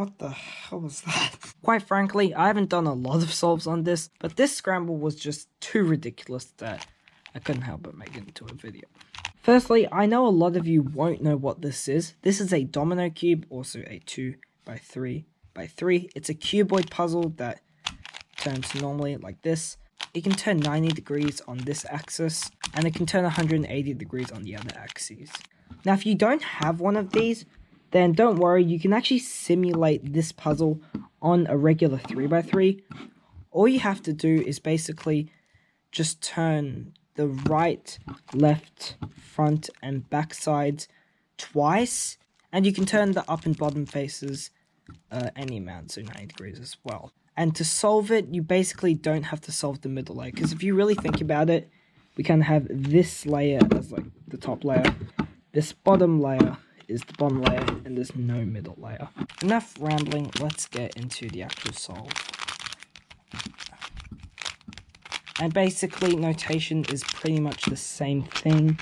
What the hell was that? Quite frankly, I haven't done a lot of solves on this, but this scramble was just too ridiculous that I couldn't help but make it into a video. Firstly, I know a lot of you won't know what this is. This is a domino cube, also a 2x3x3. It's a cuboid puzzle that turns normally like this. It can turn 90 degrees on this axis, and it can turn 180 degrees on the other axes. Now, if you don't have one of these, then don't worry, you can actually simulate this puzzle on a regular 3x3. All you have to do is basically just turn the right, left, front, and back sides twice, and you can turn the up and bottom faces any amount, so 90 degrees as well. And to solve it, you basically don't have to solve the middle layer, because if you really think about it, we kind of have this layer as like the top layer, this bottom layer is the bottom layer, and there's no middle layer. Enough rambling, let's get into the actual solve. And basically, notation is pretty much the same thing,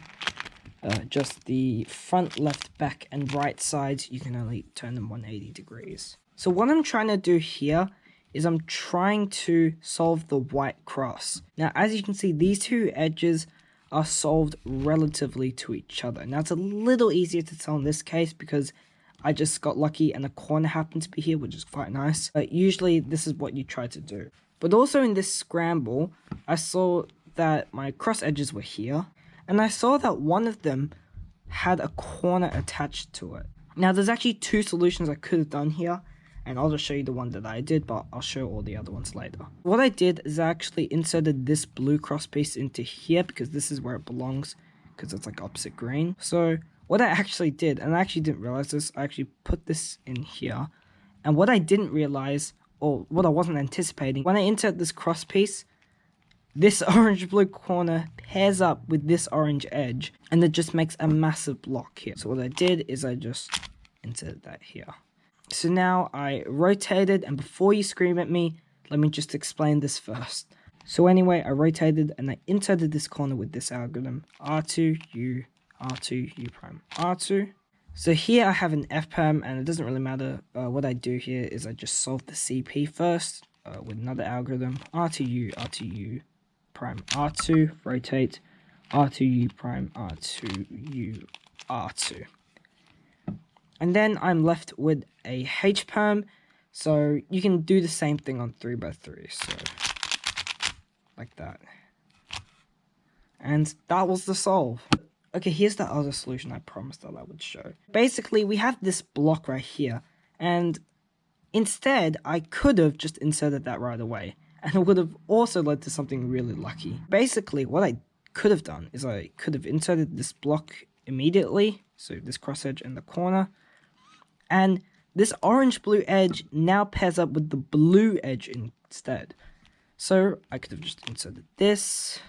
just the front, left, back, and right sides, you can only turn them 180 degrees. So what I'm trying to do here is I'm trying to solve the white cross. Now, as you can see, these two edges are solved relatively to each other. Now, it's a little easier to tell in this case because I just got lucky and a corner happened to be here, which is quite nice. But usually, this is what you try to do. But also in this scramble, I saw that my cross edges were here, and I saw that one of them had a corner attached to it. Now, there's actually two solutions I could have done here, and I'll just show you the one that I did, but I'll show all the other ones later. What I did is I actually inserted this blue cross piece into here, because this is where it belongs, because it's like opposite green. So what I actually did, and I actually didn't realize this, I actually put this in here, and what I didn't realize, or what I wasn't anticipating, when I insert this cross piece, this orange-blue corner pairs up with this orange edge, and it just makes a massive block here. So what I did is I just inserted that here. So now I rotated, and before you scream at me, let me just explain this first. So anyway, I rotated and I inserted this corner with this algorithm, R2, U, R2, U prime, R2. So here I have an F-perm, and it doesn't really matter. What I do here is I just solve the CP first with another algorithm, R2U, R2U prime, R2, rotate, R2U prime, R2U, R2. And then I'm left with a H-perm, so you can do the same thing on 3x3, so like that. And that was the solve. Okay, here's the other solution I promised that I would show. Basically, we have this block right here, and instead, I could have just inserted that right away, and it would have also led to something really lucky. Basically, what I could have done is I could have inserted this block immediately, so this cross edge in the corner, and this orange-blue edge now pairs up with the blue edge instead. So I could have just inserted this,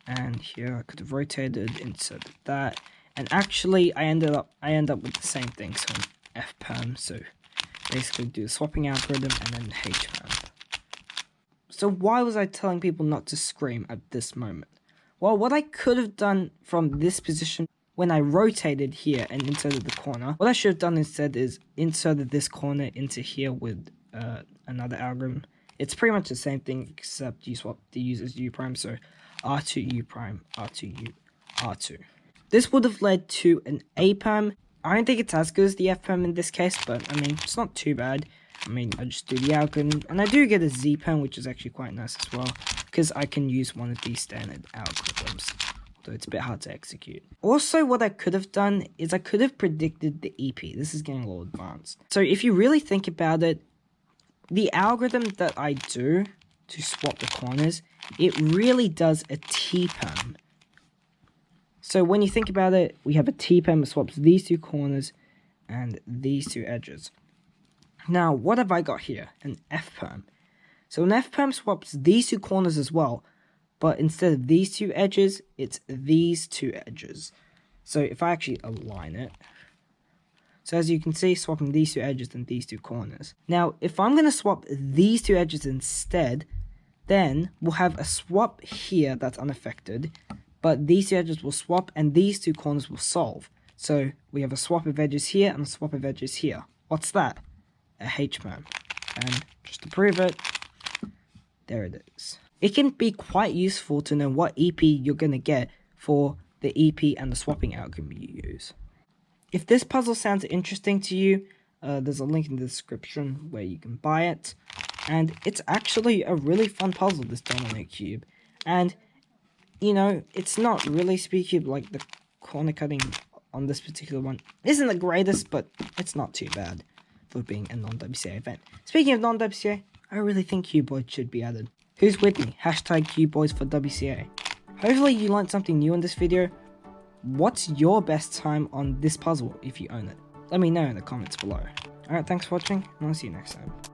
and here I could have rotated, inserted that, and actually I end up with the same thing, so an F-perm, so basically do the swapping algorithm and then H-perm. So why was I telling people not to scream at this moment? Well, what I could have done from this position when I rotated here and inserted the corner, what I should have done instead is inserted this corner into here with another algorithm. It's pretty much the same thing, except you swap the U's as U prime, so R2 U prime, R2 U, R2. This would have led to an A perm. I don't think it's as good as the F perm in this case, but I mean, it's not too bad. I mean, I just do the algorithm, and I do get a Z perm, which is actually quite nice as well, because I can use one of these standard algorithms, although it's a bit hard to execute. Also, what I could have done is I could have predicted the EP. This is getting a little advanced. So if you really think about it, the algorithm that I do to swap the corners, it really does a T-perm. So when you think about it, we have a T-perm that swaps these two corners and these two edges. Now, what have I got here? An F-perm. So an F-perm swaps these two corners as well, but instead of these two edges, it's these two edges. So if I actually align it, so as you can see, swapping these two edges and these two corners. Now, if I'm going to swap these two edges instead, then we'll have a swap here that's unaffected, but these two edges will swap and these two corners will solve. So we have a swap of edges here and a swap of edges here. What's that? a HMAM. And just to prove it, there it is. It can be quite useful to know what EP you're going to get for the EP and the swapping algorithm you use. If this puzzle sounds interesting to you, there's a link in the description where you can buy it. And it's actually a really fun puzzle, this domino cube. And, you know, it's not really speed cube, like the corner cutting on this particular one isn't the greatest, but it's not too bad for being a non-WCA event. Speaking of non-WCA, I really think cuboids should be added. Who's with me? Hashtag cuboids for WCA. Hopefully you learned something new in this video. What's your best time on this puzzle if you own it? Let me know in the comments below. Alright, thanks for watching, and I'll see you next time.